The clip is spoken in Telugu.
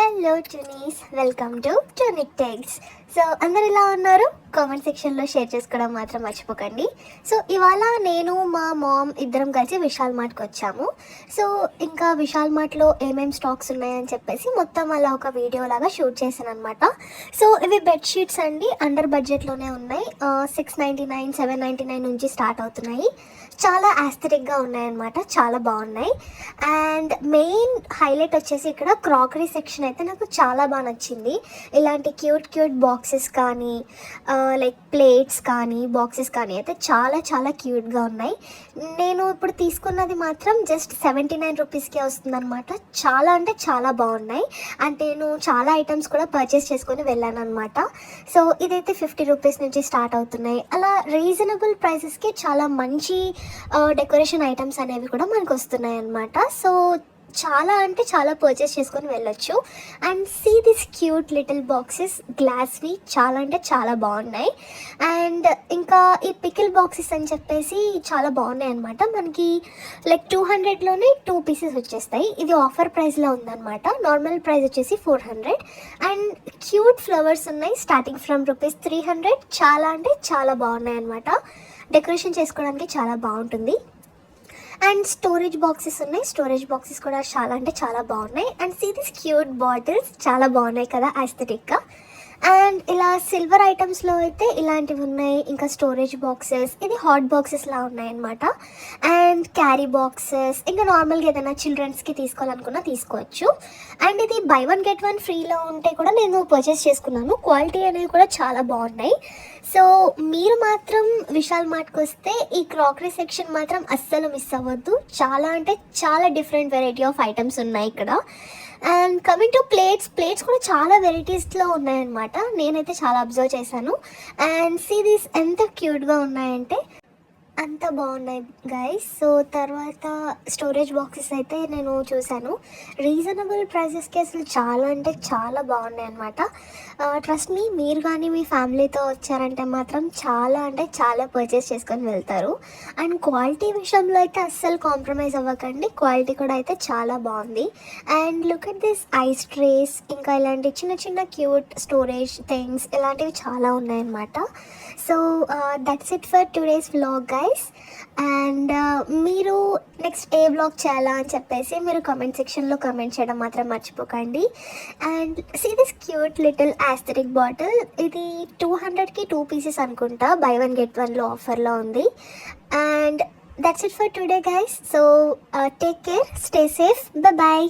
హలో టునీస్, వెల్కమ్ టు టూనిక్ టెక్స్. సో అందరు ఎలా ఉన్నారు? కామెంట్ సెక్షన్లో షేర్ చేసుకోవడం మాత్రం మర్చిపోకండి. సో ఇవాళ నేను మా మామ్ ఇద్దరం కలిసి విశాల్ మార్ట్కి వచ్చాము. సో ఇంకా విశాల్ మార్ట్లో ఏమేమి స్టాక్స్ ఉన్నాయని చెప్పేసి మొత్తం అలా ఒక వీడియో లాగా షూట్ చేశాను అనమాట. సో ఇవి బెడ్షీట్స్ అండి, అండర్ బడ్జెట్లోనే ఉన్నాయి. 699, 799 నుంచి స్టార్ట్ అవుతున్నాయి. చాలా ఆస్థెటిక్గా ఉన్నాయన్నమాట, చాలా బాగున్నాయి. అండ్ మెయిన్ హైలైట్ వచ్చేసి ఇక్కడ క్రాకరీ సెక్షన్ అయితే నాకు చాలా బాగా నచ్చింది. ఇలాంటి క్యూట్ బాక్సెస్ కానీ లైక్ ప్లేట్స్ కానీ బాక్సెస్ కానీ అయితే చాలా చాలా క్యూట్గా ఉన్నాయి. నేను ఇప్పుడు తీసుకున్నది మాత్రం జస్ట్ 79 రూపీస్కే వస్తుందన్నమాట. చాలా అంటే చాలా బాగున్నాయి. అండ్ నేను చాలా ఐటమ్స్ కూడా పర్చేస్ చేసుకొని వెళ్ళాను అనమాట. సో ఇదైతే 50 రూపీస్ నుంచి స్టార్ట్ అవుతున్నాయి. అలా రీజనబుల్ ప్రైసెస్కి చాలా మంచి డెకరేషన్ ఐటమ్స్ అనేవి కూడా మనకు వస్తున్నాయి అన్నమాట. సో చాలా అంటే చాలా పర్చేస్ చేసుకొని వెళ్ళొచ్చు. And see this cute little boxes, గ్లాస్వి, చాలా అంటే చాలా బాగున్నాయి. అండ్ ఇంకా ఈ పికిల్ బాక్సెస్ అని చెప్పేసి చాలా బాగున్నాయి అనమాట. మనకి లైక్ 200లోనే 2 పీసెస్ వచ్చేస్తాయి. ఇది ఆఫర్ ప్రైస్లో ఉందన్నమాట. నార్మల్ ప్రైస్ వచ్చేసి 400. అండ్ క్యూట్ ఫ్లవర్స్ ఉన్నాయి స్టార్టింగ్ ఫ్రమ్ ₹300. చాలా అంటే చాలా బాగున్నాయి అనమాట. డెకరేషన్ చేసుకోవడానికి చాలా బాగుంటుంది. అండ్ స్టోరేజ్ బాక్సెస్ ఉన్నాయి. స్టోరేజ్ బాక్సెస్ కూడా చాలా అంటే చాలా బాగున్నాయి. And see this cute bottles, చాలా బాగున్నాయి కదా ఆస్థెటిక్గా. అండ్ ఇలా సిల్వర్ ఐటమ్స్లో అయితే ఇలాంటివి ఉన్నాయి. ఇంకా స్టోరేజ్ బాక్సెస్, ఇది హాట్ బాక్సెస్లా ఉన్నాయన్నమాట. అండ్ క్యారీ బాక్సెస్, ఇంకా నార్మల్గా ఏదైనా చిల్డ్రన్స్కి తీసుకోవాలనుకున్నా తీసుకోవచ్చు. అండ్ ఇది బై 1 get 1 ఫ్రీలో ఉంటే కూడా నేను పర్చేస్ చేసుకున్నాను. క్వాలిటీ అనేవి కూడా చాలా బాగున్నాయి. సో మీరు మాత్రం విశాల్ మార్ట్కి వస్తే ఈ క్రాకరీ సెక్షన్ మాత్రం అస్సలు మిస్ అవ్వద్దు. చాలా అంటే చాలా డిఫరెంట్ వెరైటీ ఆఫ్ ఐటమ్స్ ఉన్నాయి ఇక్కడ. అండ్ కమింగ్ టు ప్లేట్స్ కూడా చాలా వెరైటీస్లో ఉన్నాయన్నమాట. నేనైతే చాలా అబ్జర్వ్ చేశాను. అండ్ సీ దీస్ ఎంత క్యూట్గా ఉన్నాయంటే అంత బాగున్నాయి గైస్. సో తర్వాత స్టోరేజ్ బాక్సెస్ అయితే నేను చూశాను. రీజనబుల్ ప్రైజెస్కి అసలు చాలా అంటే చాలా బాగున్నాయి అనమాట. ట్రస్ట్ మీ, మీరు కానీ మీ ఫ్యామిలీతో వచ్చారంటే మాత్రం చాలా అంటే చాలా పర్చేస్ చేసుకొని వెళ్తారు. అండ్ క్వాలిటీ విషయంలో అయితే అస్సలు కాంప్రమైజ్ అవ్వకండి. క్వాలిటీ కూడా అయితే చాలా బాగుంది. And look at this ice trace, ఇంకా ఇలాంటి చిన్న క్యూట్ స్టోరేజ్ థింగ్స్, ఇలాంటివి చాలా ఉన్నాయన్నమాట. So that's it for today's vlog guys. And మీరు నెక్స్ట్ ఏ వ్లాగ్ చేయాలా అని చెప్పేసి మీరు కామెంట్ సెక్షన్లో కామెంట్ చేయడం మాత్రం మర్చిపోకండి. And see this cute little aesthetic bottle, ఇది 200కి 2 పీసెస్ అనుకుంటా, బై 1 get 1లో ఆఫర్లో ఉంది. And that's it for today guys. So take care, stay safe, bye.